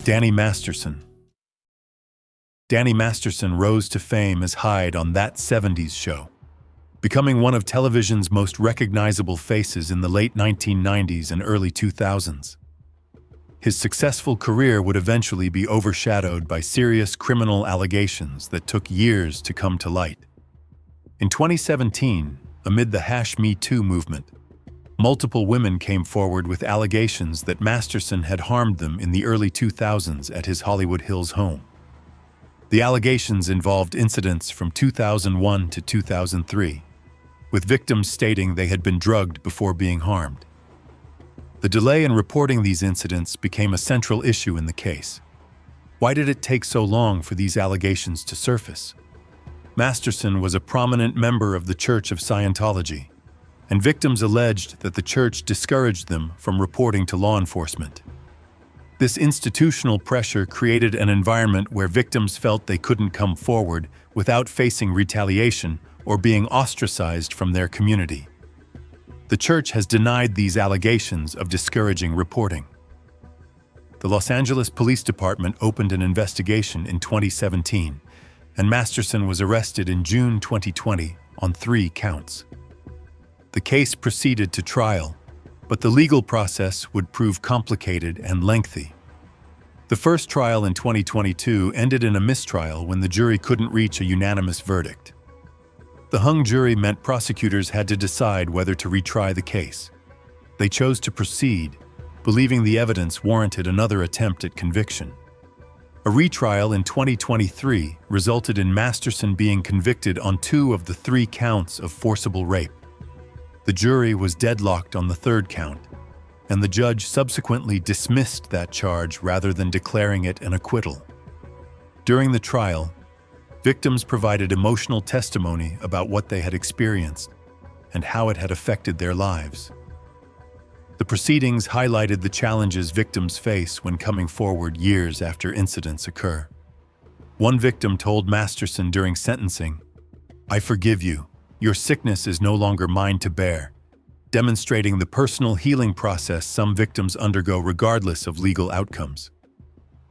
Danny Masterson. Danny Masterson rose to fame as Hyde on That '70s Show, becoming one of television's most recognizable faces in the late 1990s and early 2000s. His successful career would eventually be overshadowed by serious criminal allegations that took years to come to light. In 2017, amid the #Me Too movement, multiple women came forward with allegations that Masterson had harmed them in the early 2000s at his Hollywood Hills home. The allegations involved incidents from 2001 to 2003, with victims stating they had been drugged before being harmed. The delay in reporting these incidents became a central issue in the case. Why did it take so long for these allegations to surface? Masterson was a prominent member of the Church of Scientology, and victims alleged that the church discouraged them from reporting to law enforcement. This institutional pressure created an environment where victims felt they couldn't come forward without facing retaliation or being ostracized from their community. The church has denied these allegations of discouraging reporting. The Los Angeles Police Department opened an investigation in 2017, and Masterson was arrested in June 2020 on 3 counts. The case proceeded to trial, but the legal process would prove complicated and lengthy. The first trial in 2022 ended in a mistrial when the jury couldn't reach a unanimous verdict. The hung jury meant prosecutors had to decide whether to retry the case. They chose to proceed, believing the evidence warranted another attempt at conviction. A retrial in 2023 resulted in Masterson being convicted on 2 of the 3 counts of forcible rape. The jury was deadlocked on the 3rd count, and the judge subsequently dismissed that charge rather than declaring it an acquittal. During the trial, victims provided emotional testimony about what they had experienced and how it had affected their lives. The proceedings highlighted the challenges victims face when coming forward years after incidents occur. One victim told Masterson during sentencing, "I forgive you. Your sickness is no longer mine to bear," demonstrating the personal healing process some victims undergo regardless of legal outcomes.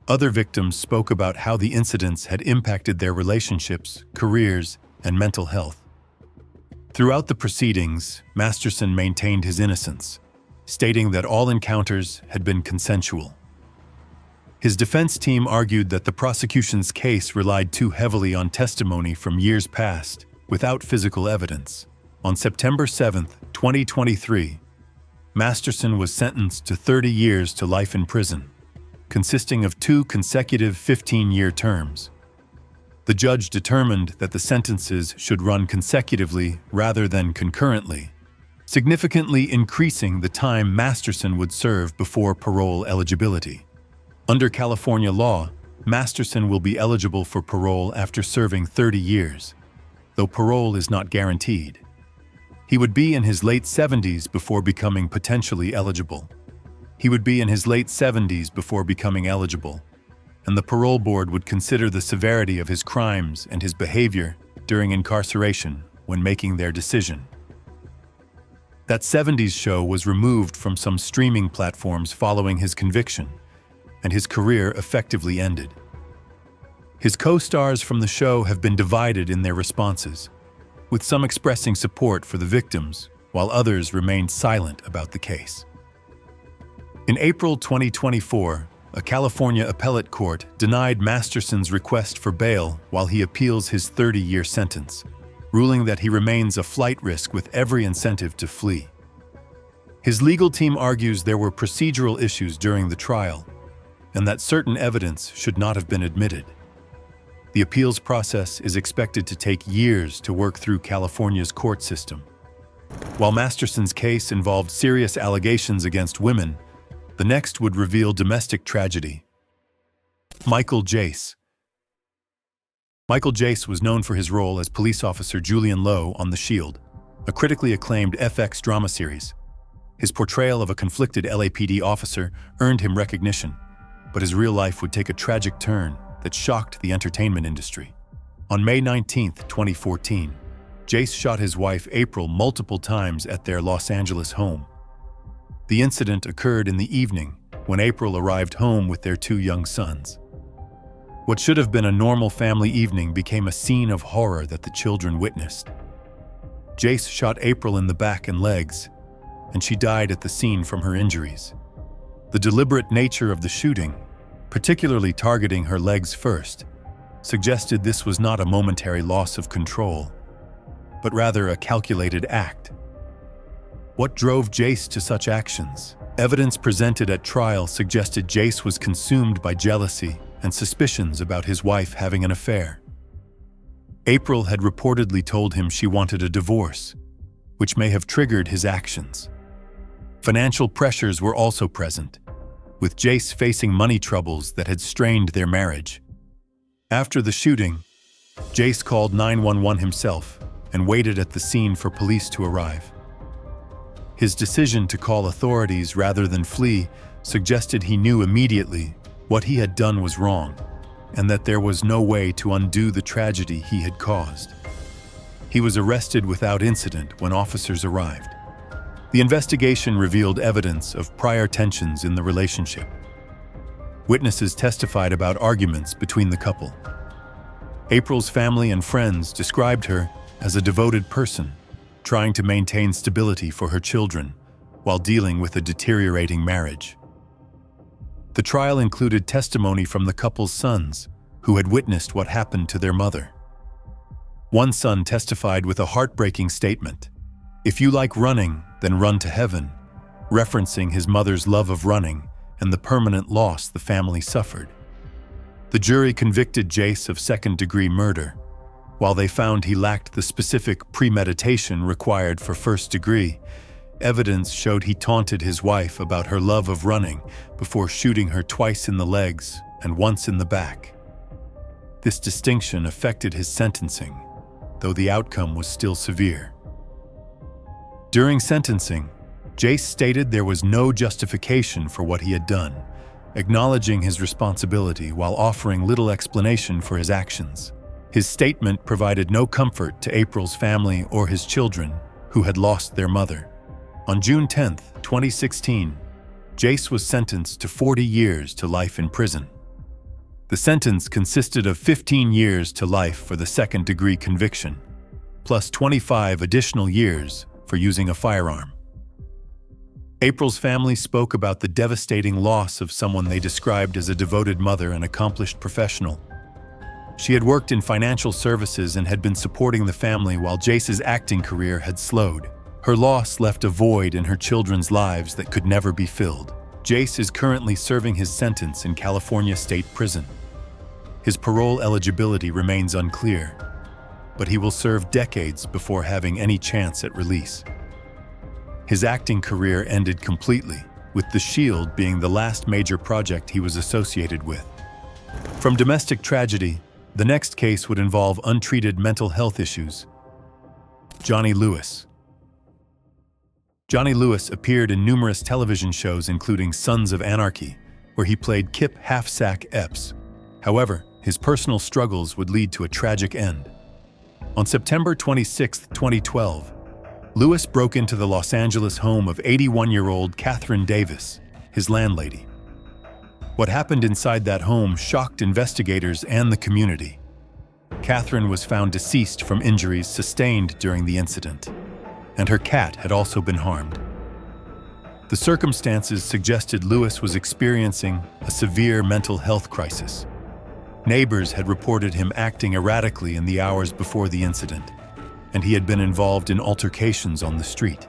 Other victims spoke about how the incidents had impacted their relationships, careers, and mental health. Throughout the proceedings, Masterson maintained his innocence, stating that all encounters had been consensual. His defense team argued that the prosecution's case relied too heavily on testimony from years past, without physical evidence. On September 7, 2023, Masterson was sentenced to 30 years to life in prison, consisting of 2 consecutive 15-year terms. The judge determined that the sentences should run consecutively rather than concurrently, significantly increasing the time Masterson would serve before parole eligibility. Under California law, Masterson will be eligible for parole after serving 30 years, though parole is not guaranteed. He would be in his late 70s before becoming potentially eligible. And the parole board would consider the severity of his crimes and his behavior during incarceration when making their decision. That '70s Show was removed from some streaming platforms following his conviction, and his career effectively ended. His co-stars from the show have been divided in their responses, with some expressing support for the victims, while others remained silent about the case. In April 2024, a California appellate court denied Masterson's request for bail while he appeals his 30-year sentence, ruling that he remains a flight risk with every incentive to flee. His legal team argues there were procedural issues during the trial, and that certain evidence should not have been admitted. The appeals process is expected to take years to work through California's court system. While Masterson's case involved serious allegations against women, the next would reveal domestic tragedy. Michael Jace. Michael Jace was known for his role as police officer Julian Lowe on The Shield, a critically acclaimed FX drama series. His portrayal of a conflicted LAPD officer earned him recognition, but his real life would take a tragic turn that shocked the entertainment industry. On May 19, 2014, Jace shot his wife April multiple times at their Los Angeles home. The incident occurred in the evening, when April arrived home with their 2 young sons. What should have been a normal family evening became a scene of horror that the children witnessed. Jace shot April in the back and legs, and she died at the scene from her injuries. The deliberate nature of the shooting, particularly targeting her legs first, suggested this was not a momentary loss of control, but rather a calculated act. What drove Jace to such actions? Evidence presented at trial suggested Jace was consumed by jealousy and suspicions about his wife having an affair. April had reportedly told him she wanted a divorce, which may have triggered his actions. Financial pressures were also present, with Jace facing money troubles that had strained their marriage. After the shooting, Jace called 911 himself and waited at the scene for police to arrive. His decision to call authorities rather than flee suggested he knew immediately what he had done was wrong, and that there was no way to undo the tragedy he had caused. He was arrested without incident when officers arrived. The investigation revealed evidence of prior tensions in the relationship. Witnesses testified about arguments between the couple. April's family and friends described her as a devoted person, trying to maintain stability for her children while dealing with a deteriorating marriage. The trial included testimony from the couple's sons, who had witnessed what happened to their mother. One son testified with a heartbreaking statement, "If you like running, then run to heaven," referencing his mother's love of running and the permanent loss the family suffered. The jury convicted Jace of second-degree murder. While they found he lacked the specific premeditation required for first degree, evidence showed he taunted his wife about her love of running before shooting her twice in the legs and once in the back. This distinction affected his sentencing, though the outcome was still severe. During sentencing, Jace stated there was no justification for what he had done, acknowledging his responsibility while offering little explanation for his actions. His statement provided no comfort to April's family or his children, who had lost their mother. On June 10, 2016, Jace was sentenced to 40 years to life in prison. The sentence consisted of 15 years to life for the second-degree conviction, plus 25 additional years for using a firearm. April's family spoke about the devastating loss of someone they described as a devoted mother and accomplished professional. She had worked in financial services and had been supporting the family while Jace's acting career had slowed. Her loss left a void in her children's lives that could never be filled. Jace is currently serving his sentence in California State Prison. His parole eligibility remains unclear, but he will serve decades before having any chance at release. His acting career ended completely, with The Shield being the last major project he was associated with. From domestic tragedy, the next case would involve untreated mental health issues. Johnny Lewis. Johnny Lewis appeared in numerous television shows including Sons of Anarchy, where he played Kip Halfsack Epps. However, his personal struggles would lead to a tragic end. On September 26, 2012, Lewis broke into the Los Angeles home of 81-year-old Catherine Davis, his landlady. What happened inside that home shocked investigators and the community. Catherine was found deceased from injuries sustained during the incident, and her cat had also been harmed. The circumstances suggested Lewis was experiencing a severe mental health crisis. Neighbors had reported him acting erratically in the hours before the incident, and he had been involved in altercations on the street.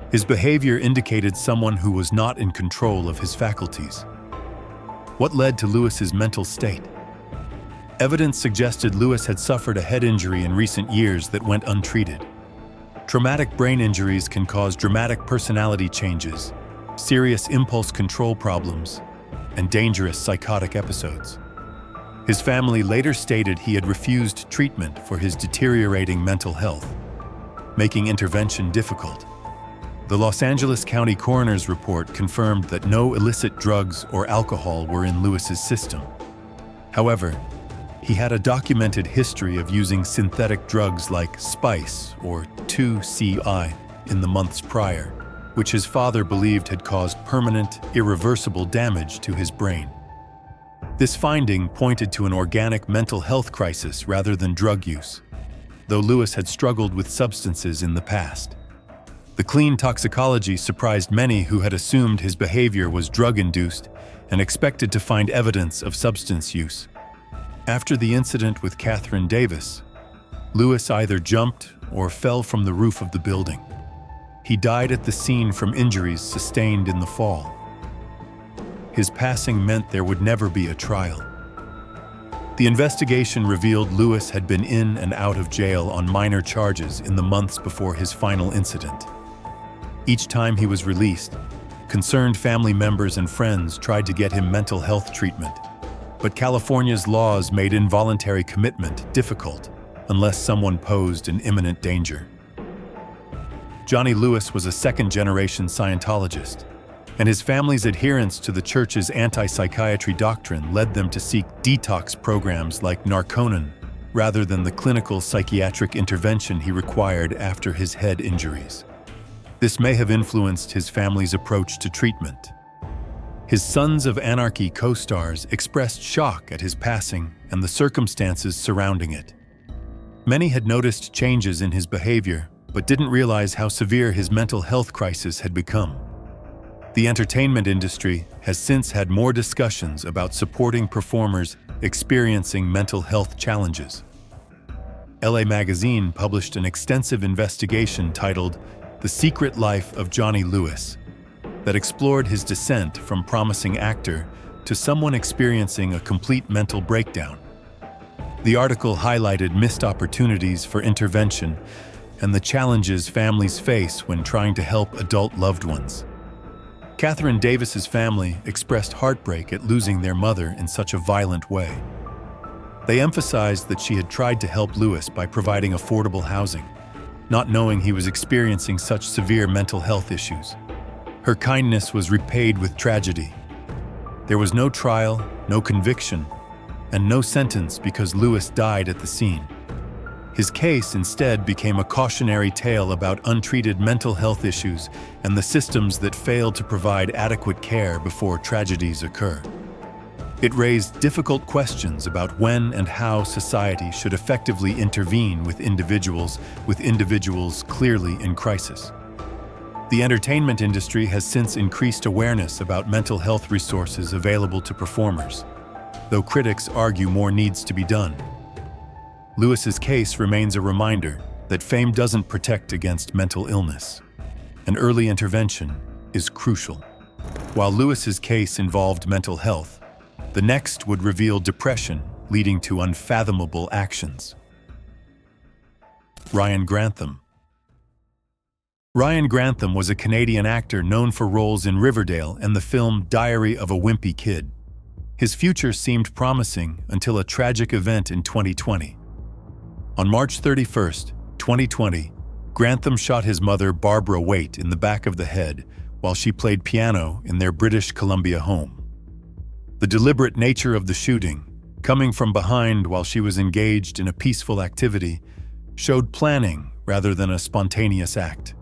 His behavior indicated someone who was not in control of his faculties. What led to Lewis's mental state? Evidence suggested Lewis had suffered a head injury in recent years that went untreated. Traumatic brain injuries can cause dramatic personality changes, serious impulse control problems, and dangerous psychotic episodes. His family later stated he had refused treatment for his deteriorating mental health, making intervention difficult. The Los Angeles County Coroner's report confirmed that no illicit drugs or alcohol were in Lewis's system. However, he had a documented history of using synthetic drugs like Spice or 2-CI in the months prior, which his father believed had caused permanent, irreversible damage to his brain. This finding pointed to an organic mental health crisis rather than drug use, though Lewis had struggled with substances in the past. The clean toxicology surprised many who had assumed his behavior was drug-induced and expected to find evidence of substance use. After the incident with Catherine Davis, Lewis either jumped or fell from the roof of the building. He died at the scene from injuries sustained in the fall. His passing meant there would never be a trial. The investigation revealed Lewis had been in and out of jail on minor charges in the months before his final incident. Each time he was released, concerned family members and friends tried to get him mental health treatment, but California's laws made involuntary commitment difficult unless someone posed an imminent danger. Johnny Lewis was a second-generation Scientologist, and his family's adherence to the church's anti-psychiatry doctrine led them to seek detox programs like Narconon rather than the clinical psychiatric intervention he required after his head injuries. This may have influenced his family's approach to treatment. His Sons of Anarchy co-stars expressed shock at his passing and the circumstances surrounding it. Many had noticed changes in his behavior, but didn't realize how severe his mental health crisis had become. The entertainment industry has since had more discussions about supporting performers experiencing mental health challenges. LA Magazine published an extensive investigation titled The Secret Life of Johnny Lewis that explored his descent from promising actor to someone experiencing a complete mental breakdown. The article highlighted missed opportunities for intervention and the challenges families face when trying to help adult loved ones. Catherine Davis's family expressed heartbreak at losing their mother in such a violent way. They emphasized that she had tried to help Lewis by providing affordable housing, not knowing he was experiencing such severe mental health issues. Her kindness was repaid with tragedy. There was no trial, no conviction, and no sentence because Lewis died at the scene. His case instead became a cautionary tale about untreated mental health issues and the systems that fail to provide adequate care before tragedies occur. It raised difficult questions about when and how society should effectively intervene with individuals clearly in crisis. The entertainment industry has since increased awareness about mental health resources available to performers, though critics argue more needs to be done. Lewis's case remains a reminder that fame doesn't protect against mental illness, and early intervention is crucial. While Lewis's case involved mental health, the next would reveal depression leading to unfathomable actions. Ryan Grantham. Ryan Grantham was a Canadian actor known for roles in Riverdale and the film Diary of a Wimpy Kid. His future seemed promising until a tragic event in 2020. On March 31, 2020, Grantham shot his mother Barbara Waite in the back of the head while she played piano in their British Columbia home. The deliberate nature of the shooting, coming from behind while she was engaged in a peaceful activity, showed planning rather than a spontaneous act.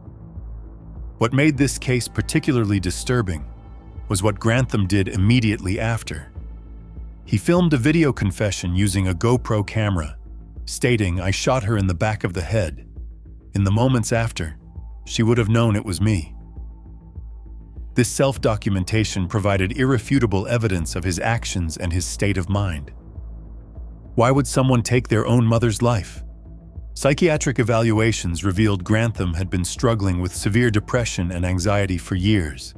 What made this case particularly disturbing was what Grantham did immediately after. He filmed a video confession using a GoPro camera, stating, "I shot her in the back of the head. In the moments after, she would have known it was me." This self-documentation provided irrefutable evidence of his actions and his state of mind. Why would someone take their own mother's life? Psychiatric evaluations revealed Grantham had been struggling with severe depression and anxiety for years.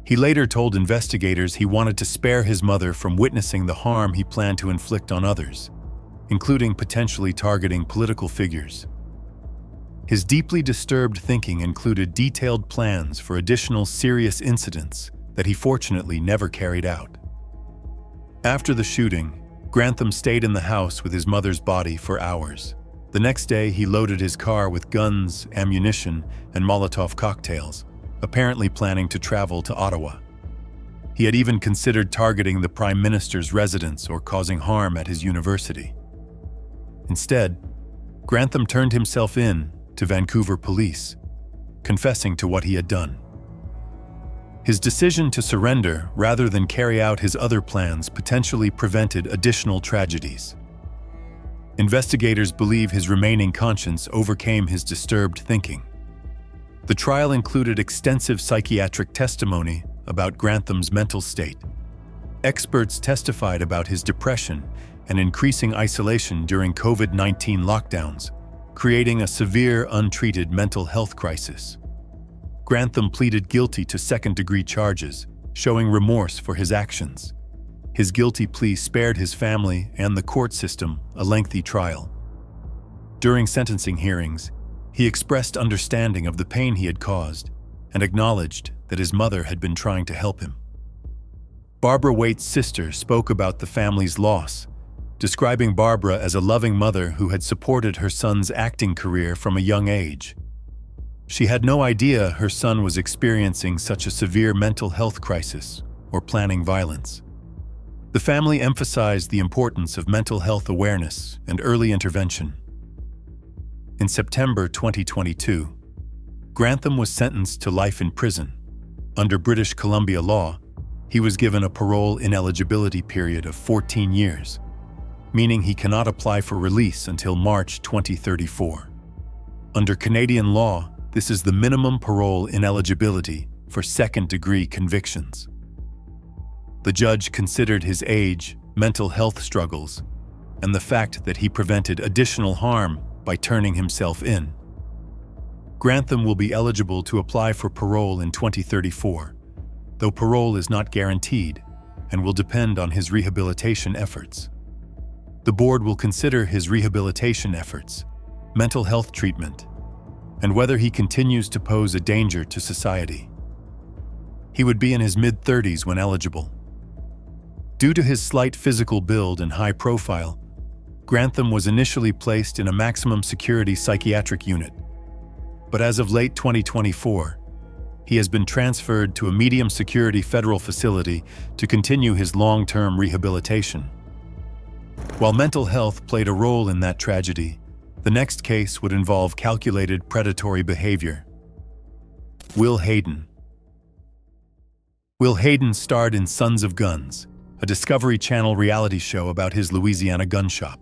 He later told investigators he wanted to spare his mother from witnessing the harm he planned to inflict on others, including potentially targeting political figures. His deeply disturbed thinking included detailed plans for additional serious incidents that he fortunately never carried out. After the shooting, Grantham stayed in the house with his mother's body for hours. The next day, he loaded his car with guns, ammunition, and Molotov cocktails, apparently planning to travel to Ottawa. He had even considered targeting the Prime Minister's residence or causing harm at his university. Instead, Grantham turned himself in to Vancouver police, confessing to what he had done. His decision to surrender rather than carry out his other plans potentially prevented additional tragedies. Investigators believe his remaining conscience overcame his disturbed thinking. The trial included extensive psychiatric testimony about Grantham's mental state. Experts testified about his depression and increasing isolation during COVID-19 lockdowns, creating a severe, untreated mental health crisis. Grantham pleaded guilty to second-degree charges, showing remorse for his actions. His guilty plea spared his family and the court system a lengthy trial. During sentencing hearings, he expressed understanding of the pain he had caused and acknowledged that his mother had been trying to help him. Barbara Waite's sister spoke about the family's loss, describing Barbara as a loving mother who had supported her son's acting career from a young age. She had no idea her son was experiencing such a severe mental health crisis or planning violence. The family emphasized the importance of mental health awareness and early intervention. In September 2022, Grantham was sentenced to life in prison. Under British Columbia law, he was given a parole ineligibility period of 14 years, meaning he cannot apply for release until March 2034. Under Canadian law, this is the minimum parole ineligibility for second-degree convictions. The judge considered his age, mental health struggles, and the fact that he prevented additional harm by turning himself in. Grantham will be eligible to apply for parole in 2034, though parole is not guaranteed and will depend on his rehabilitation efforts. The board will consider his rehabilitation efforts, mental health treatment, and whether he continues to pose a danger to society. He would be in his mid-30s when eligible. Due to his slight physical build and high profile, Grantham was initially placed in a maximum security psychiatric unit. But as of late 2024, he has been transferred to a medium security federal facility to continue his long-term rehabilitation. While mental health played a role in that tragedy, the next case would involve calculated predatory behavior. Will Hayden. Will Hayden starred in Sons of Guns, a Discovery Channel reality show about his Louisiana gun shop.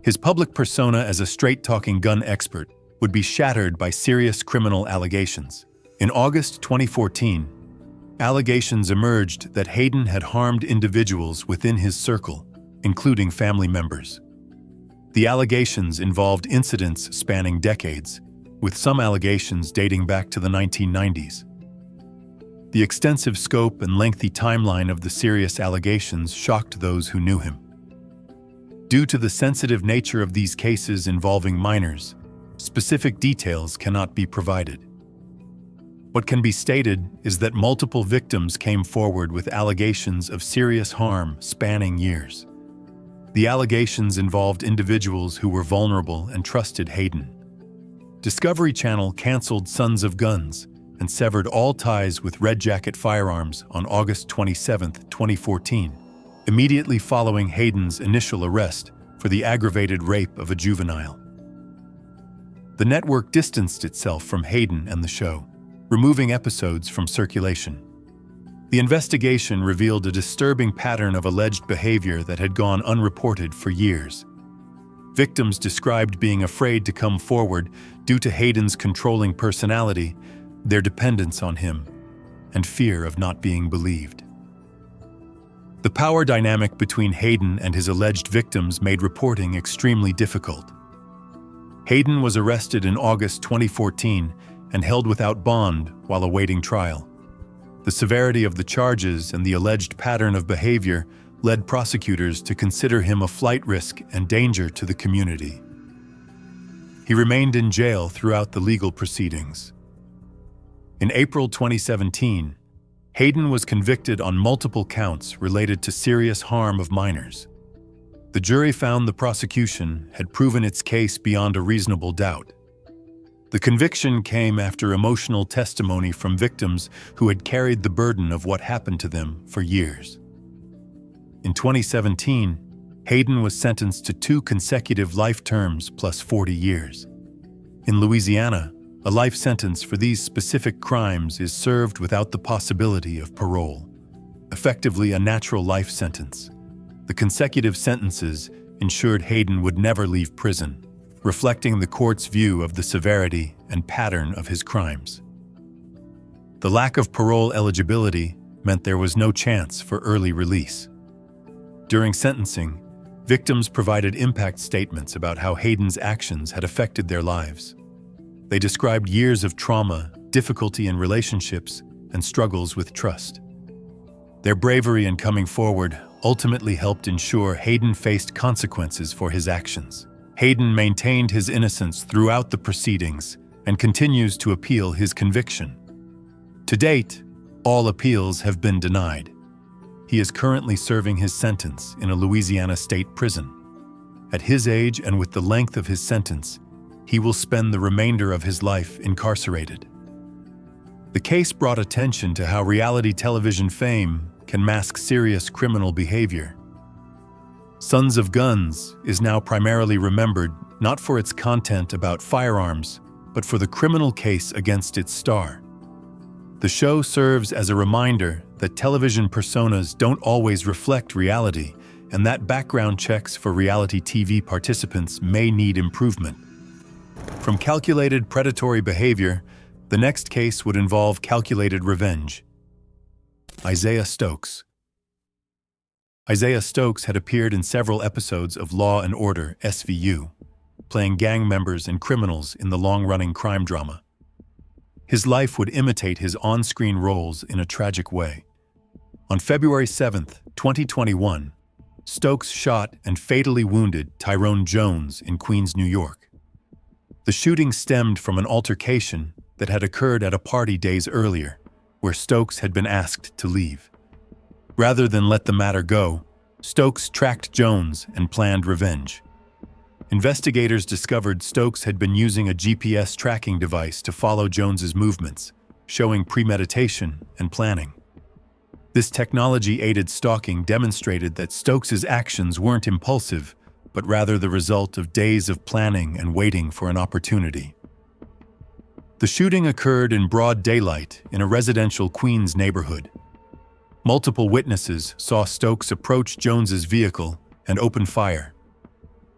His public persona as a straight-talking gun expert would be shattered by serious criminal allegations. In August 2014, allegations emerged that Hayden had harmed individuals within his circle, including family members. The allegations involved incidents spanning decades, with some allegations dating back to the 1990s. The extensive scope and lengthy timeline of the serious allegations shocked those who knew him. Due to the sensitive nature of these cases involving minors, specific details cannot be provided. What can be stated is that multiple victims came forward with allegations of serious harm spanning years. The allegations involved individuals who were vulnerable and trusted Hayden. Discovery Channel canceled Sons of Guns and severed all ties with Red Jacket Firearms on August 27, 2014, immediately following Hayden's initial arrest for the aggravated rape of a juvenile. The network distanced itself from Hayden and the show, removing episodes from circulation. The investigation revealed a disturbing pattern of alleged behavior that had gone unreported for years. Victims described being afraid to come forward due to Hayden's controlling personality, their dependence on him, and fear of not being believed. The power dynamic between Hayden and his alleged victims made reporting extremely difficult. Hayden was arrested in August 2014 and held without bond while awaiting trial. The severity of the charges and the alleged pattern of behavior led prosecutors to consider him a flight risk and danger to the community. He remained in jail throughout the legal proceedings. In April 2017, Hayden was convicted on multiple counts related to serious harm of minors. The jury found the prosecution had proven its case beyond a reasonable doubt. The conviction came after emotional testimony from victims who had carried the burden of what happened to them for years. In 2017, Hayden was sentenced to 2 consecutive life terms plus 40 years. In Louisiana, A life sentence for these specific crimes is served without the possibility of parole, effectively a natural life sentence. The consecutive sentences ensured Hayden would never leave prison, reflecting the court's view of the severity and pattern of his crimes. The lack of parole eligibility meant there was no chance for early release. During sentencing, victims provided impact statements about how Hayden's actions had affected their lives. They described years of trauma, difficulty in relationships, and struggles with trust. Their bravery in coming forward ultimately helped ensure Hayden faced consequences for his actions. Hayden maintained his innocence throughout the proceedings and continues to appeal his conviction. To date, all appeals have been denied. He is currently serving his sentence in a Louisiana state prison. At his age and with the length of his sentence, he will spend the remainder of his life incarcerated. The case brought attention to how reality television fame can mask serious criminal behavior. Sons of Guns is now primarily remembered not for its content about firearms, but for the criminal case against its star. The show serves as a reminder that television personas don't always reflect reality, and that background checks for reality TV participants may need improvement. From calculated predatory behavior, the next case would involve calculated revenge. Isaiah Stokes. Isaiah Stokes had appeared in several episodes of Law and Order SVU, playing gang members and criminals in the long-running crime drama. His life would imitate his on-screen roles in a tragic way. On February 7, 2021, Stokes shot and fatally wounded Tyrone Jones in Queens, New York. The shooting stemmed from an altercation that had occurred at a party days earlier, where Stokes had been asked to leave. Rather than let the matter go, Stokes tracked Jones and planned revenge. Investigators discovered Stokes had been using a GPS tracking device to follow Jones's movements, showing premeditation and planning. This technology-aided stalking demonstrated that Stokes's actions weren't impulsive, but rather the result of days of planning and waiting for an opportunity. The shooting occurred in broad daylight in a residential Queens neighborhood. Multiple witnesses saw Stokes approach Jones's vehicle and open fire.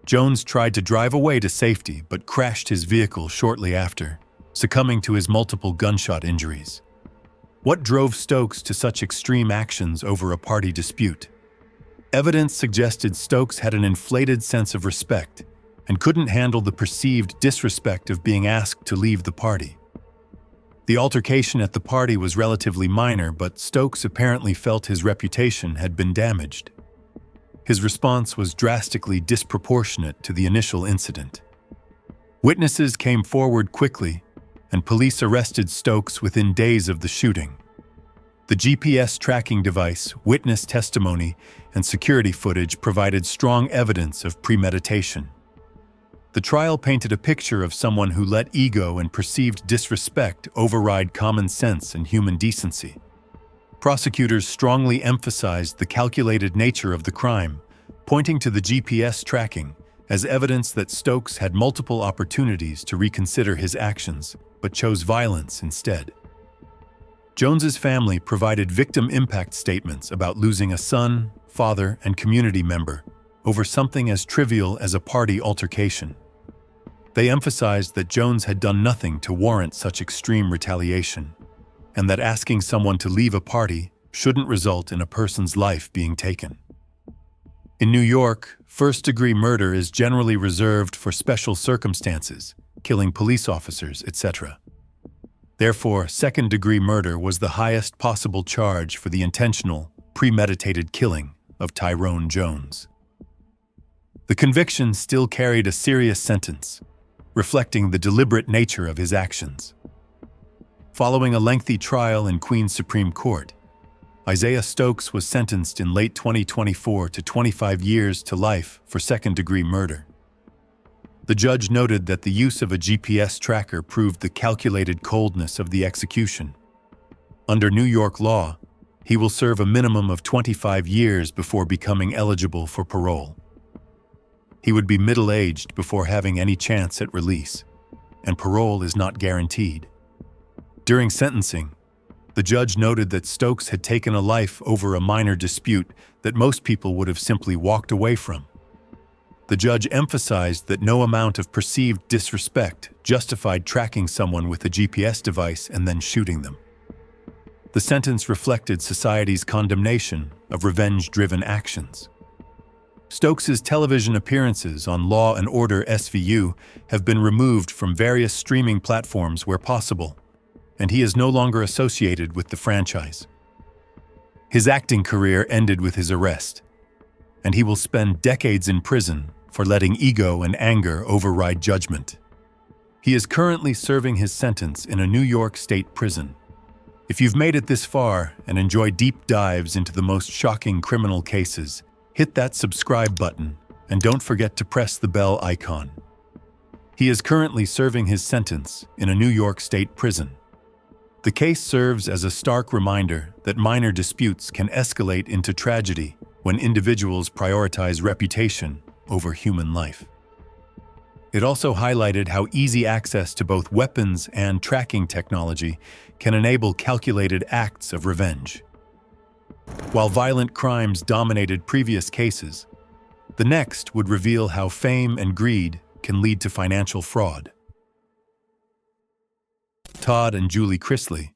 Jones tried to drive away to safety but crashed his vehicle shortly after, succumbing to his multiple gunshot injuries. What drove Stokes to such extreme actions over a party dispute? Evidence suggested Stokes had an inflated sense of respect and couldn't handle the perceived disrespect of being asked to leave the party. The altercation at the party was relatively minor, but Stokes apparently felt his reputation had been damaged. His response was drastically disproportionate to the initial incident. Witnesses came forward quickly, and police arrested Stokes within days of the shooting. The GPS tracking device, witness testimony, and security footage provided strong evidence of premeditation. The trial painted a picture of someone who let ego and perceived disrespect override common sense and human decency. Prosecutors strongly emphasized the calculated nature of the crime, pointing to the GPS tracking as evidence that Stokes had multiple opportunities to reconsider his actions, but chose violence instead. Jones's family provided victim impact statements about losing a son, father, and community member over something as trivial as a party altercation. They emphasized that Jones had done nothing to warrant such extreme retaliation, and that asking someone to leave a party shouldn't result in a person's life being taken. In New York, first-degree murder is generally reserved for special circumstances, killing police officers, etc. Therefore, second-degree murder was the highest possible charge for the intentional, premeditated killing of Tyrone Jones. The conviction still carried a serious sentence, reflecting the deliberate nature of his actions. Following a lengthy trial in Queens Supreme Court, Isaiah Stokes was sentenced in late 2024 to 25 years to life for second-degree murder. The judge noted that the use of a GPS tracker proved the calculated coldness of the execution. Under New York law, he will serve a minimum of 25 years before becoming eligible for parole. He would be middle-aged before having any chance at release, and parole is not guaranteed. During sentencing, the judge noted that Stokes had taken a life over a minor dispute that most people would have simply walked away from. The judge emphasized that no amount of perceived disrespect justified tracking someone with a GPS device and then shooting them. The sentence reflected society's condemnation of revenge-driven actions. Stokes's television appearances on Law & Order SVU have been removed from various streaming platforms where possible, and he is no longer associated with the franchise. His acting career ended with his arrest, and he will spend decades in prison for letting ego and anger override judgment. He is currently serving his sentence in a New York State prison. If you've made it this far and enjoy deep dives into the most shocking criminal cases, hit that subscribe button and don't forget to press the bell icon. He is currently serving his sentence in a New York State prison. The case serves as a stark reminder that minor disputes can escalate into tragedy when individuals prioritize reputation over human life. It also highlighted how easy access to both weapons and tracking technology can enable calculated acts of revenge. While violent crimes dominated previous cases, the next would reveal how fame and greed can lead to financial fraud. Todd and Julie Chrisley.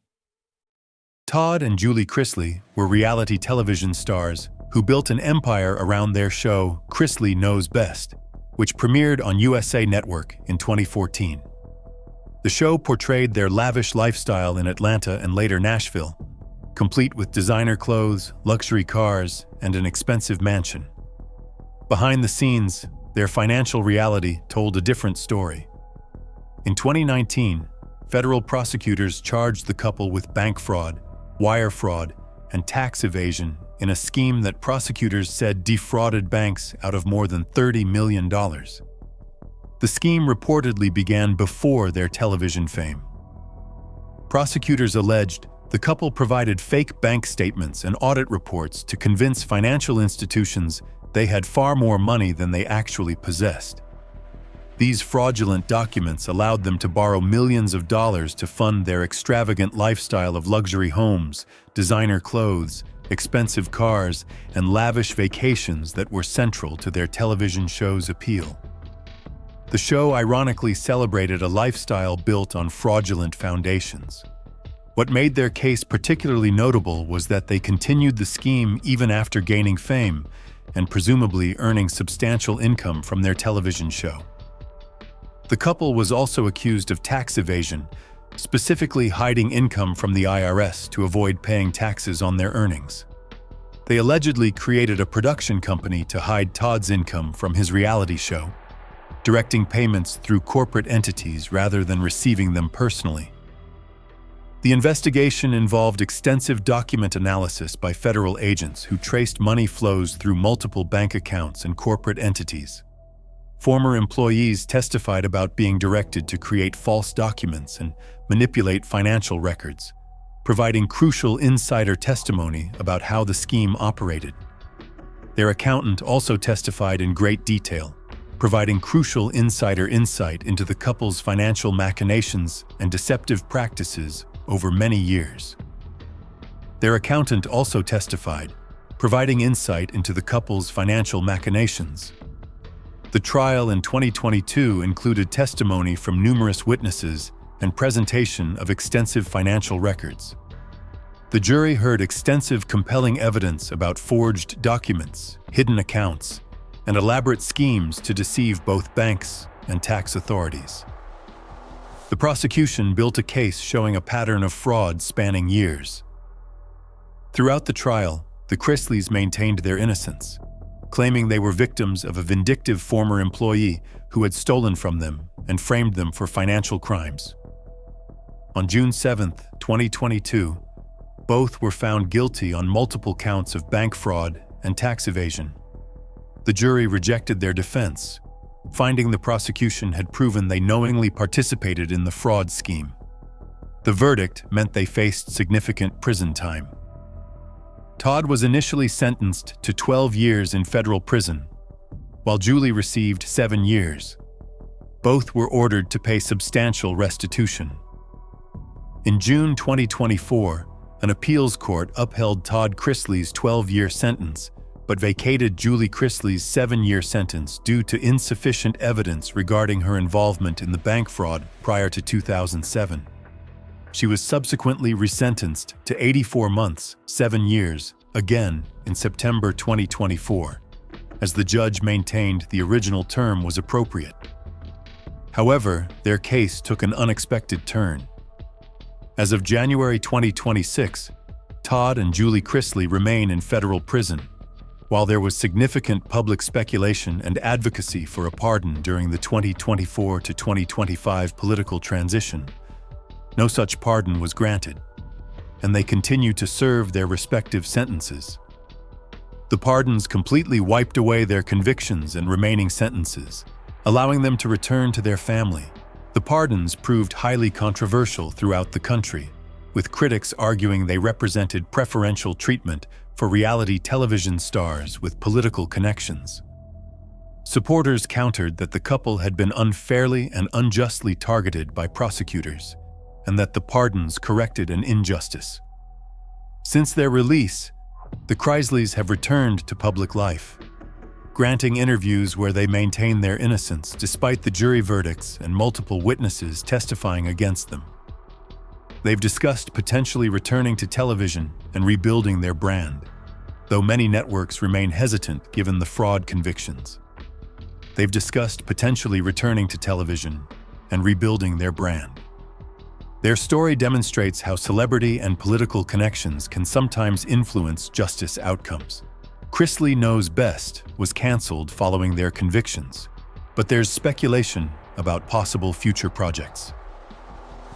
Todd and Julie Chrisley were reality television stars who built an empire around their show Chrisley Knows Best, which premiered on USA Network in 2014. The show portrayed their lavish lifestyle in Atlanta and later Nashville, complete with designer clothes, luxury cars, and an expensive mansion. Behind the scenes, their financial reality told a different story. In 2019, federal prosecutors charged the couple with bank fraud, wire fraud, and tax evasion in a scheme that prosecutors said defrauded banks out of more than $30 million. The scheme reportedly began before their television fame. Prosecutors alleged the couple provided fake bank statements and audit reports to convince financial institutions they had far more money than they actually possessed. These fraudulent documents allowed them to borrow millions of dollars to fund their extravagant lifestyle of luxury homes, designer clothes, expensive cars, and lavish vacations that were central to their television show's appeal. The show ironically celebrated a lifestyle built on fraudulent foundations. What made their case particularly notable was that they continued the scheme even after gaining fame and presumably earning substantial income from their television show. The couple was also accused of tax evasion, specifically hiding income from the IRS to avoid paying taxes on their earnings. They allegedly created a production company to hide Todd's income from his reality show, directing payments through corporate entities rather than receiving them personally. The investigation involved extensive document analysis by federal agents who traced money flows through multiple bank accounts and corporate entities. Former employees testified about being directed to create false documents and manipulate financial records, providing crucial insider testimony about how the scheme operated. Their accountant also testified in great detail, providing crucial insider insight into the couple's financial machinations and deceptive practices over many years. Their accountant also testified, providing insight into the couple's financial machinations. The trial in 2022 included testimony from numerous witnesses and presentation of extensive financial records. The jury heard extensive, compelling evidence about forged documents, hidden accounts, and elaborate schemes to deceive both banks and tax authorities. The prosecution built a case showing a pattern of fraud spanning years. Throughout the trial, the Chrisleys maintained their innocence, claiming they were victims of a vindictive former employee who had stolen from them and framed them for financial crimes. On June 7, 2022, both were found guilty on multiple counts of bank fraud and tax evasion. The jury rejected their defense, finding the prosecution had proven they knowingly participated in the fraud scheme. The verdict meant they faced significant prison time. Todd was initially sentenced to 12 years in federal prison, while Julie received 7 years. Both were ordered to pay substantial restitution. In June 2024, an appeals court upheld Todd Chrisley's 12-year sentence, but vacated Julie Chrisley's 7-year sentence due to insufficient evidence regarding her involvement in the bank fraud prior to 2007. She was subsequently resentenced to 84 months, 7 years, again in September 2024, as the judge maintained the original term was appropriate. However, their case took an unexpected turn. As of January 2026, Todd and Julie Chrisley remain in federal prison, while there was significant public speculation and advocacy for a pardon during the 2024 to 2025 political transition. No such pardon was granted, and they continue to serve their respective sentences. The pardons completely wiped away their convictions and remaining sentences, allowing them to return to their family. The pardons proved highly controversial throughout the country, with critics arguing they represented preferential treatment for reality television stars with political connections. Supporters countered that the couple had been unfairly and unjustly targeted by prosecutors, and that the pardons corrected an injustice. Since their release, the Chrisleys have returned to public life, granting interviews where they maintain their innocence despite the jury verdicts and multiple witnesses testifying against them. They've discussed potentially returning to television and rebuilding their brand, though many networks remain hesitant given the fraud convictions. They've discussed potentially returning to television and rebuilding their brand. Their story demonstrates how celebrity and political connections can sometimes influence justice outcomes. Chrisley Knows Best was canceled following their convictions, but there's speculation about possible future projects.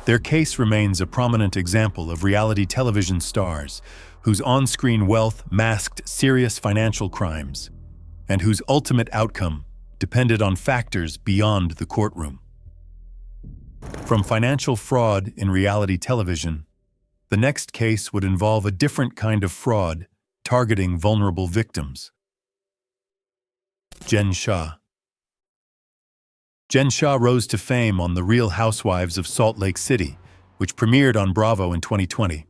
Their case remains a prominent example of reality television stars whose on-screen wealth masked serious financial crimes and whose ultimate outcome depended on factors beyond the courtroom. From financial fraud in reality television, the next case would involve a different kind of fraud targeting vulnerable victims. Jen Shah. Jen Shah rose to fame on The Real Housewives of Salt Lake City, which premiered on Bravo in 2020.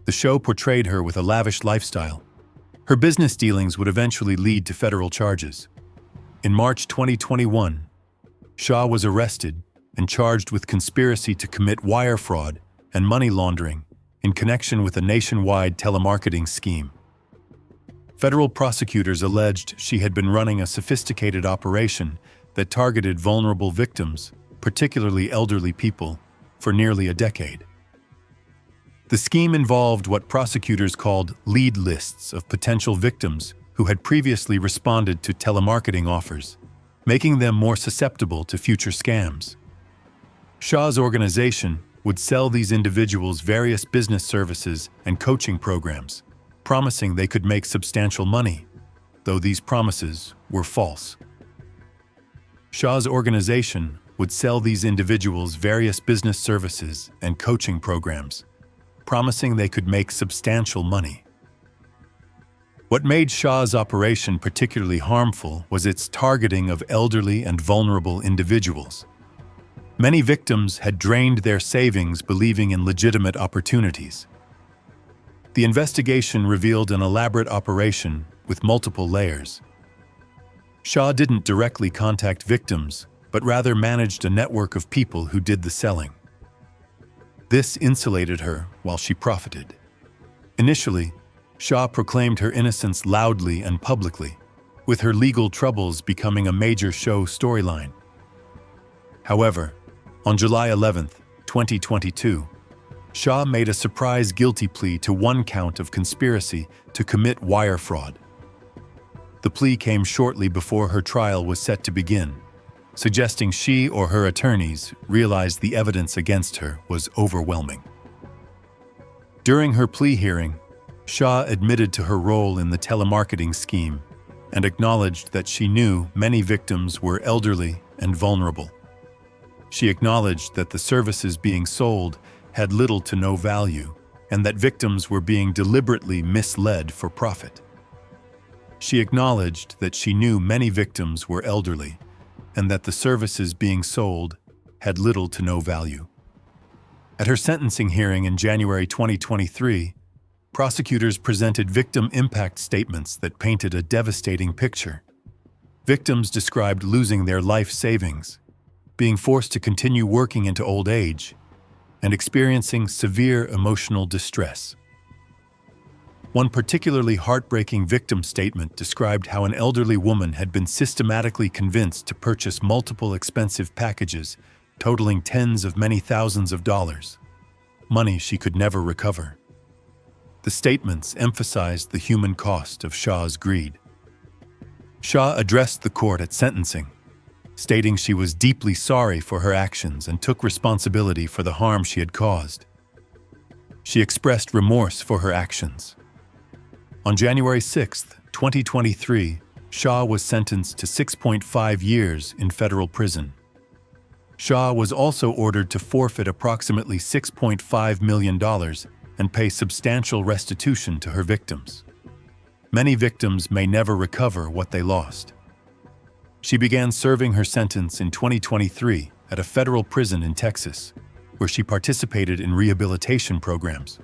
The show portrayed her with a lavish lifestyle. Her business dealings would eventually lead to federal charges. In March 2021, Shah was arrested and charged with conspiracy to commit wire fraud and money laundering in connection with a nationwide telemarketing scheme. Federal prosecutors alleged she had been running a sophisticated operation that targeted vulnerable victims, particularly elderly people, for nearly a decade. The scheme involved what prosecutors called lead lists of potential victims who had previously responded to telemarketing offers, making them more susceptible to future scams. Shah's organization would sell these individuals various business services and coaching programs, promising they could make substantial money, though these promises were false. Shah's organization would sell these individuals various business services and coaching programs, promising they could make substantial money. What made Shah's operation particularly harmful was its targeting of elderly and vulnerable individuals. Many victims had drained their savings believing in legitimate opportunities. The investigation revealed an elaborate operation with multiple layers. Shah didn't directly contact victims, but rather managed a network of people who did the selling. This insulated her while she profited. Initially, Shah proclaimed her innocence loudly and publicly, with her legal troubles becoming a major show storyline. However, on July 11, 2022, Shah made a surprise guilty plea to one count of conspiracy to commit wire fraud. The plea came shortly before her trial was set to begin, suggesting she or her attorneys realized the evidence against her was overwhelming. During her plea hearing, Shah admitted to her role in the telemarketing scheme and acknowledged that she knew many victims were elderly and vulnerable. She acknowledged that the services being sold had little to no value and that victims were being deliberately misled for profit. She acknowledged that she knew many victims were elderly and that the services being sold had little to no value. At her sentencing hearing in January 2023, prosecutors presented victim impact statements that painted a devastating picture. Victims described losing their life savings, being forced to continue working into old age, and experiencing severe emotional distress. One particularly heartbreaking victim statement described how an elderly woman had been systematically convinced to purchase multiple expensive packages totaling tens of many thousands of dollars, money she could never recover. The statements emphasized the human cost of Shah's greed. Shah addressed the court at sentencing, stating she was deeply sorry for her actions and took responsibility for the harm she had caused. She expressed remorse for her actions. On January 6, 2023, Shah was sentenced to 6.5 years in federal prison. Shah was also ordered to forfeit approximately $6.5 million and pay substantial restitution to her victims. Many victims may never recover what they lost. She began serving her sentence in 2023 at a federal prison in Texas, where she participated in rehabilitation programs.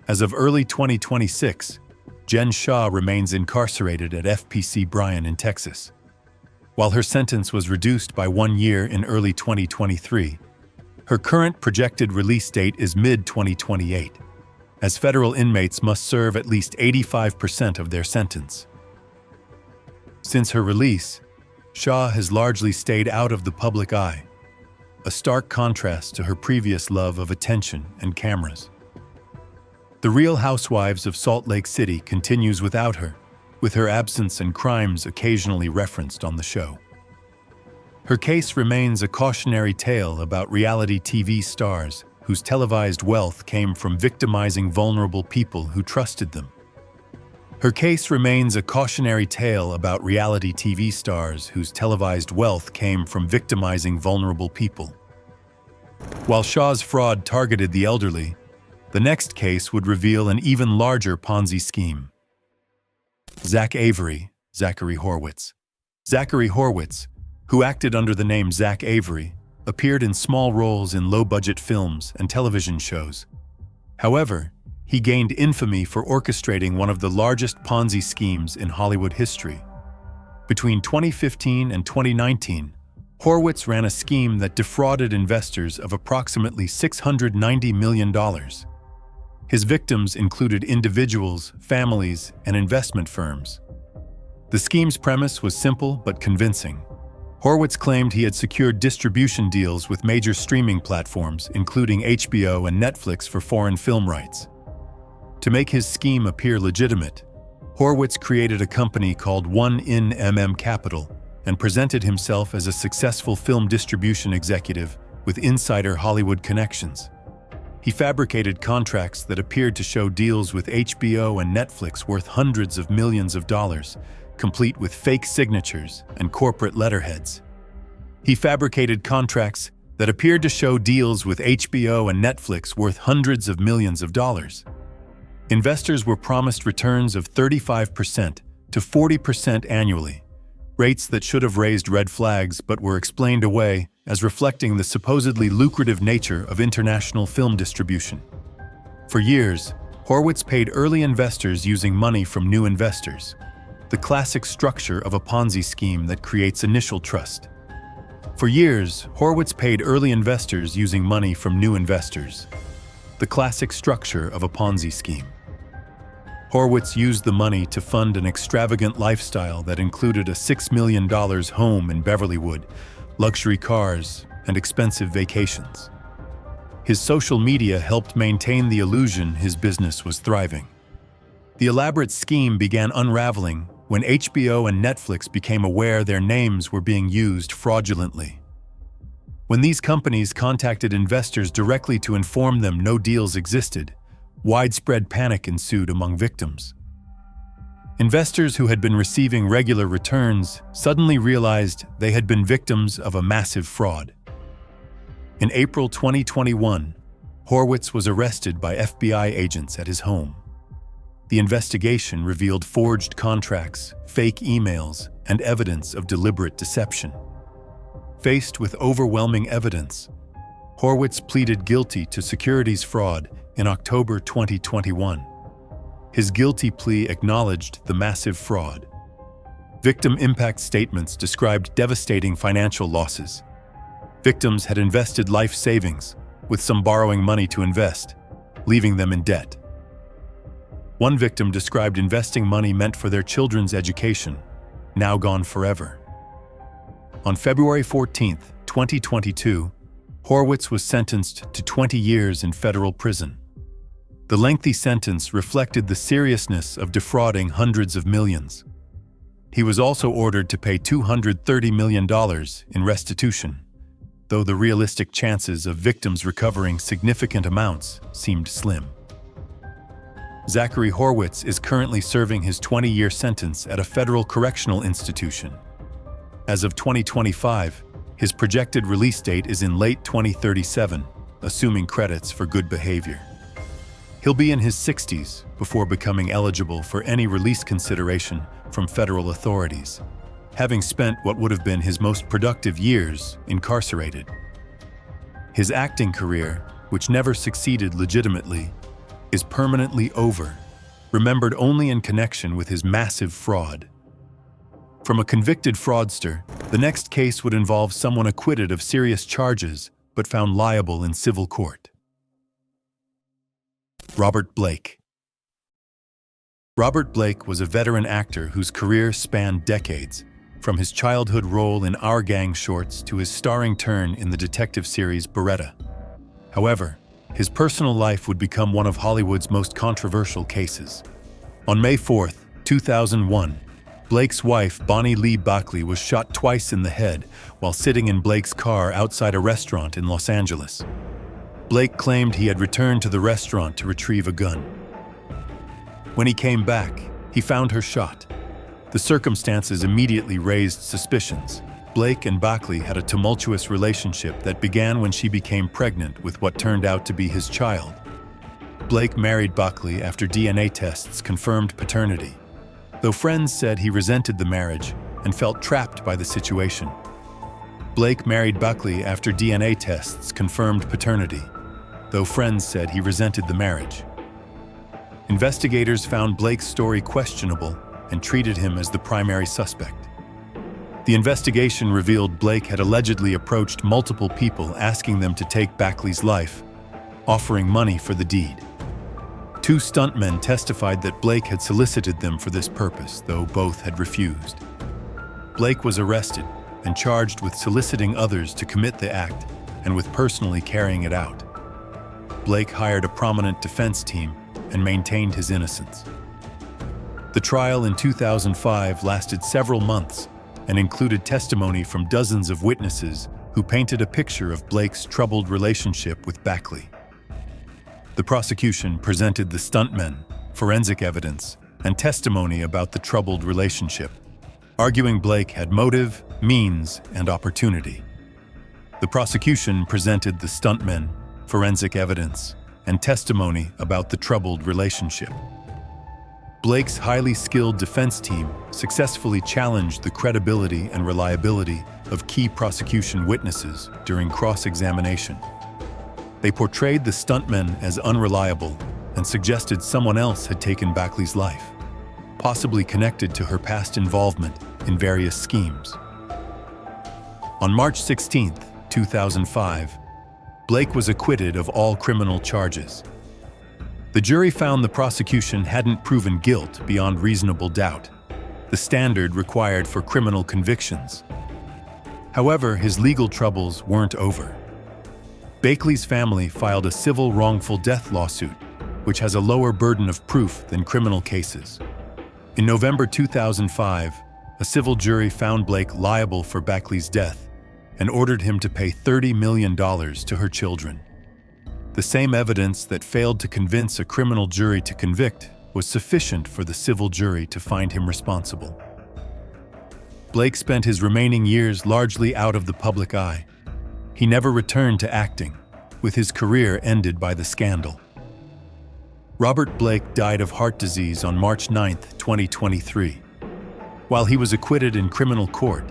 As of early 2026, Jen Shah remains incarcerated at FPC Bryan in Texas. While her sentence was reduced by 1 year in early 2023, her current projected release date is mid-2028, as federal inmates must serve at least 85% of their sentence. Since her release, Shah has largely stayed out of the public eye, a stark contrast to her previous love of attention and cameras. The Real Housewives of Salt Lake City continues without her, with her absence and crimes occasionally referenced on the show. Her case remains a cautionary tale about reality TV stars whose televised wealth came from victimizing vulnerable people who trusted them. Her case remains a cautionary tale about reality TV stars whose televised wealth came from victimizing vulnerable people. While Shah's fraud targeted the elderly, the next case would reveal an even larger Ponzi scheme. Zachary Horwitz. Zachary Horwitz, who acted under the name Zach Avery, appeared in small roles in low-budget films and television shows. However, he gained infamy for orchestrating one of the largest Ponzi schemes in Hollywood history. Between 2015 and 2019, Horwitz ran a scheme that defrauded investors of approximately $690 million. His victims included individuals, families, and investment firms. The scheme's premise was simple but convincing. Horwitz claimed he had secured distribution deals with major streaming platforms, including HBO and Netflix, for foreign film rights. To make his scheme appear legitimate, Horwitz created a company called 1In Capital and presented himself as a successful film distribution executive with insider Hollywood connections. He fabricated contracts that appeared to show deals with HBO and Netflix worth hundreds of millions of dollars, complete with fake signatures and corporate letterheads. He fabricated contracts that appeared to show deals with HBO and Netflix worth hundreds of millions of dollars. Investors were promised returns of 35% to 40% annually, rates that should have raised red flags but were explained away as reflecting the supposedly lucrative nature of international film distribution. For years, Horwitz paid early investors using money from new investors, the classic structure of a Ponzi scheme that creates initial trust. For years, Horwitz paid early investors using money from new investors, the classic structure of a Ponzi scheme. Horwitz used the money to fund an extravagant lifestyle that included a $6 million home in Beverlywood, luxury cars, and expensive vacations. His social media helped maintain the illusion his business was thriving. The elaborate scheme began unraveling when HBO and Netflix became aware their names were being used fraudulently. When these companies contacted investors directly to inform them no deals existed, widespread panic ensued among victims. Investors who had been receiving regular returns suddenly realized they had been victims of a massive fraud. In April 2021, Horwitz was arrested by FBI agents at his home. The investigation revealed forged contracts, fake emails, and evidence of deliberate deception. Faced with overwhelming evidence, Horwitz pleaded guilty to securities fraud in October 2021. His guilty plea acknowledged the massive fraud. Victim impact statements described devastating financial losses. Victims had invested life savings, with some borrowing money to invest, leaving them in debt. One victim described investing money meant for their children's education, now gone forever. On February 14, 2022, Horwitz was sentenced to 20 years in federal prison. The lengthy sentence reflected the seriousness of defrauding hundreds of millions. He was also ordered to pay $230 million in restitution, though the realistic chances of victims recovering significant amounts seemed slim. Zachary Horwitz is currently serving his 20-year sentence at a federal correctional institution. As of 2025, his projected release date is in late 2037, assuming credits for good behavior. He'll be in his 60s before becoming eligible for any release consideration from federal authorities, having spent what would have been his most productive years incarcerated. His acting career, which never succeeded legitimately, is permanently over, remembered only in connection with his massive fraud. From a convicted fraudster, the next case would involve someone acquitted of serious charges but found liable in civil court. Robert Blake. Robert Blake was a veteran actor whose career spanned decades, from his childhood role in Our Gang shorts to his starring turn in the detective series Beretta. However, his personal life would become one of Hollywood's most controversial cases. On May 4, 2001, Blake's wife, Bonnie Lee Buckley, was shot twice in the head while sitting in Blake's car outside a restaurant in Los Angeles. Blake claimed he had returned to the restaurant to retrieve a gun. When he came back, he found her shot. The circumstances immediately raised suspicions. Blake and Buckley had a tumultuous relationship that began when she became pregnant with what turned out to be his child. Blake married Buckley after DNA tests confirmed paternity, though friends said he resented the marriage and felt trapped by the situation. Blake married Buckley after DNA tests confirmed paternity, though friends said he resented the marriage. Investigators found Blake's story questionable and treated him as the primary suspect. The investigation revealed Blake had allegedly approached multiple people asking them to take Buckley's life, offering money for the deed. Two stuntmen testified that Blake had solicited them for this purpose, though both had refused. Blake was arrested and charged with soliciting others to commit the act and with personally carrying it out. Blake hired a prominent defense team and maintained his innocence. The trial in 2005 lasted several months and included testimony from dozens of witnesses who painted a picture of Blake's troubled relationship with Buckley. The prosecution presented the stuntmen, forensic evidence, and testimony about the troubled relationship, arguing Blake had motive, means, and opportunity. The prosecution presented the stuntmen, forensic evidence, and testimony about the troubled relationship. Blake's highly skilled defense team successfully challenged the credibility and reliability of key prosecution witnesses during cross-examination. They portrayed the stuntmen as unreliable and suggested someone else had taken Buckley's life, possibly connected to her past involvement in various schemes. On March 16, 2005, Blake was acquitted of all criminal charges. The jury found the prosecution hadn't proven guilt beyond reasonable doubt, the standard required for criminal convictions. However, his legal troubles weren't over. Buckley's family filed a civil wrongful death lawsuit, which has a lower burden of proof than criminal cases. In November 2005, a civil jury found Blake liable for Buckley's death and ordered him to pay $30 million to her children. The same evidence that failed to convince a criminal jury to convict was sufficient for the civil jury to find him responsible. Blake spent his remaining years largely out of the public eye. He never returned to acting, with his career ended by the scandal. Robert Blake died of heart disease on March 9, 2023. While he was acquitted in criminal court,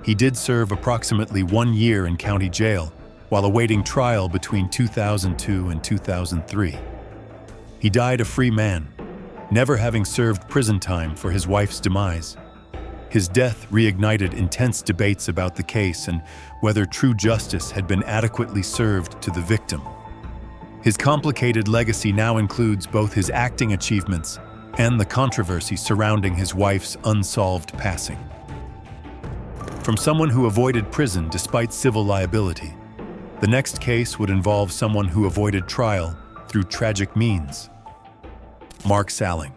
He did serve approximately 1 year in county jail while awaiting trial between 2002 and 2003. He died a free man, never having served prison time for his wife's demise. His death reignited intense debates about the case and whether true justice had been adequately served to the victim. His complicated legacy now includes both his acting achievements and the controversy surrounding his wife's unsolved passing. From someone who avoided prison despite civil liability, the next case would involve someone who avoided trial through tragic means. Mark Salling.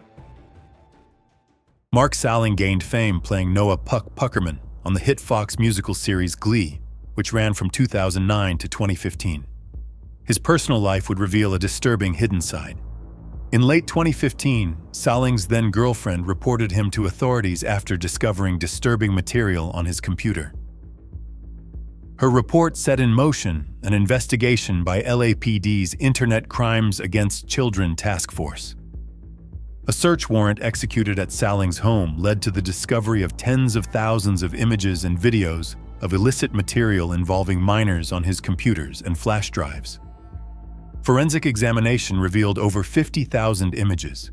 Mark Salling gained fame playing Noah Puck Puckerman on the hit Fox musical series Glee, which ran from 2009 to 2015. His personal life would reveal a disturbing hidden side. In late 2015, Salling's then-girlfriend reported him to authorities after discovering disturbing material on his computer. Her report set in motion an investigation by LAPD's Internet Crimes Against Children Task Force. A search warrant executed at Salling's home led to the discovery of tens of thousands of images and videos of illicit material involving minors on his computers and flash drives. Forensic examination revealed over 50,000 images.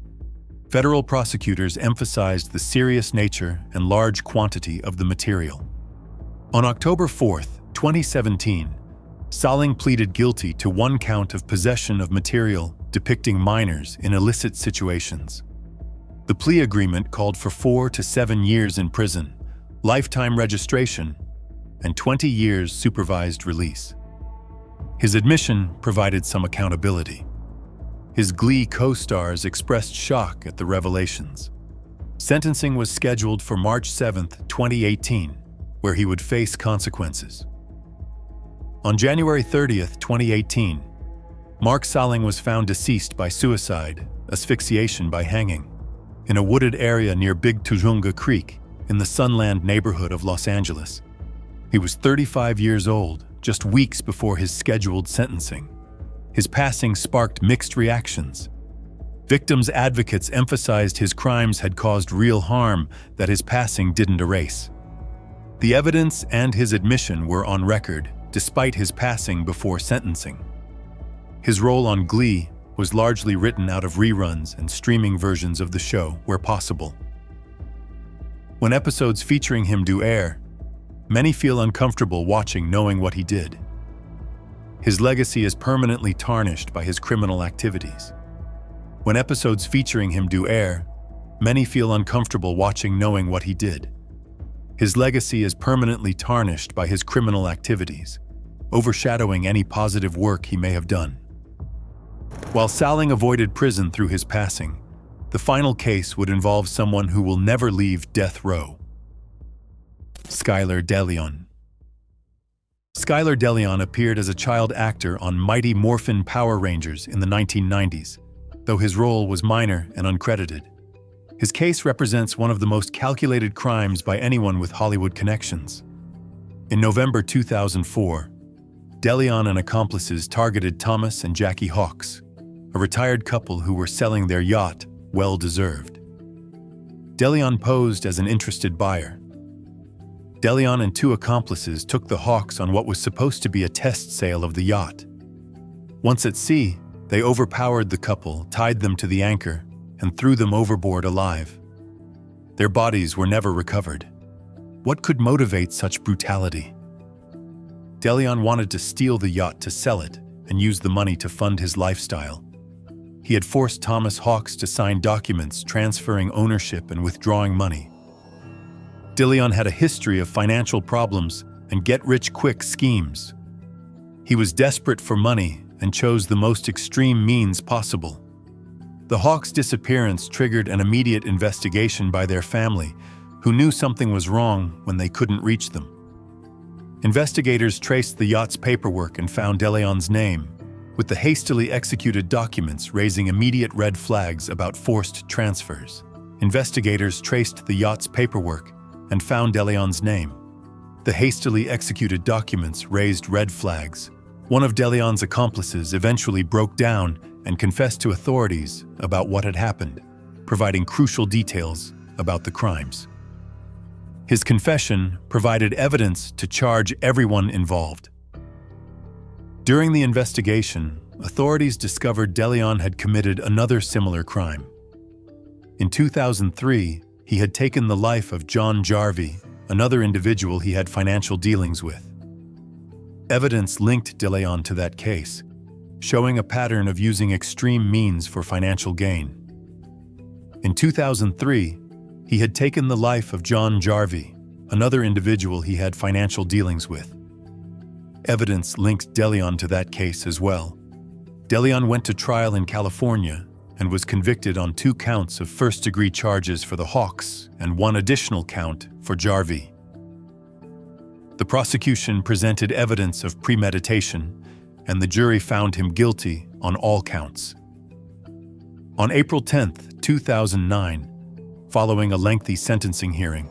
Federal prosecutors emphasized the serious nature and large quantity of the material. On October 4, 2017, Salling pleaded guilty to 1 count of possession of material depicting minors in illicit situations. The plea agreement called for 4 to 7 years in prison, lifetime registration, and 20 years supervised release. His admission provided some accountability. His Glee co-stars expressed shock at the revelations. Sentencing was scheduled for March 7, 2018, where he would face consequences. On January 30, 2018, Mark Salling was found deceased by suicide, asphyxiation by hanging, in a wooded area near Big Tujunga Creek in the Sunland neighborhood of Los Angeles. He was 35 years old, just weeks before his scheduled sentencing. His passing sparked mixed reactions. Victims' advocates emphasized his crimes had caused real harm that his passing didn't erase. The evidence and his admission were on record, despite his passing before sentencing. His role on Glee was largely written out of reruns and streaming versions of the show where possible. When episodes featuring him do air, many feel uncomfortable watching knowing what he did. His legacy is permanently tarnished by his criminal activities. When episodes featuring him do air, many feel uncomfortable watching knowing what he did. His legacy is permanently tarnished by his criminal activities, overshadowing any positive work he may have done. While Salling avoided prison through his passing, the final case would involve someone who will never leave death row. Skylar DeLeon. Skylar DeLeon appeared as a child actor on Mighty Morphin Power Rangers in the 1990s, though his role was minor and uncredited. His case represents one of the most calculated crimes by anyone with Hollywood connections. In November 2004, DeLeon and accomplices targeted Thomas and Jackie Hawks, a retired couple who were selling their yacht, well-deserved. DeLeon posed as an interested buyer. DeLeon and 2 accomplices took the Hawks on what was supposed to be a test sale of the yacht. Once at sea, they overpowered the couple, tied them to the anchor, and threw them overboard alive. Their bodies were never recovered. What could motivate such brutality? DeLeon wanted to steal the yacht to sell it and use the money to fund his lifestyle. He had forced Thomas Hawks to sign documents transferring ownership and withdrawing money. DeLeon had a history of financial problems and get-rich-quick schemes. He was desperate for money and chose the most extreme means possible. The Hawks' disappearance triggered an immediate investigation by their family, who knew something was wrong when they couldn't reach them. Investigators traced the yacht's paperwork and found DeLeon's name, with the hastily executed documents raising immediate red flags about forced transfers. Investigators traced the yacht's paperwork and found DeLeon's name. The hastily executed documents raised red flags. One of DeLeon's accomplices eventually broke down and confessed to authorities about what had happened, providing crucial details about the crimes. His confession provided evidence to charge everyone involved. During the investigation, authorities discovered DeLeon had committed another similar crime. In 2003, he had taken the life of John Jarvie, another individual he had financial dealings with. Evidence linked DeLeon to that case, showing a pattern of using extreme means for financial gain. In 2003, he had taken the life of John Jarvie, another individual he had financial dealings with. Evidence linked DeLeon to that case as well. DeLeon went to trial in California and was convicted on 2 counts of first-degree charges for the Hawks and 1 additional count for Jarvie. The prosecution presented evidence of premeditation, and the jury found him guilty on all counts. On April 10, 2009, following a lengthy sentencing hearing,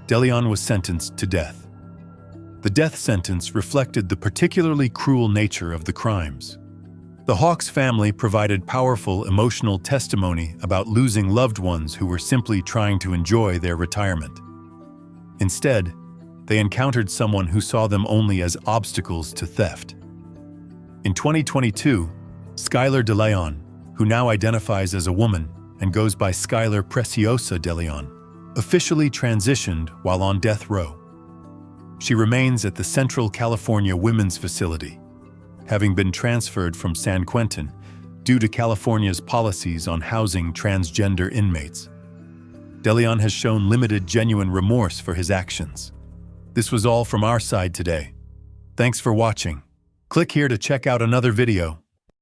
DeLeon was sentenced to death. The death sentence reflected the particularly cruel nature of the crimes. The Hawks family provided powerful emotional testimony about losing loved ones who were simply trying to enjoy their retirement. Instead, they encountered someone who saw them only as obstacles to theft. In 2022, Skylar DeLeon, who now identifies as a woman and goes by Skylar Preciosa DeLeon, officially transitioned while on death row. She remains at the Central California Women's Facility, having been transferred from San Quentin due to California's policies on housing transgender inmates. DeLeon has shown limited genuine remorse for his actions. This was all from our side today. Thanks for watching. Click here to check out another video.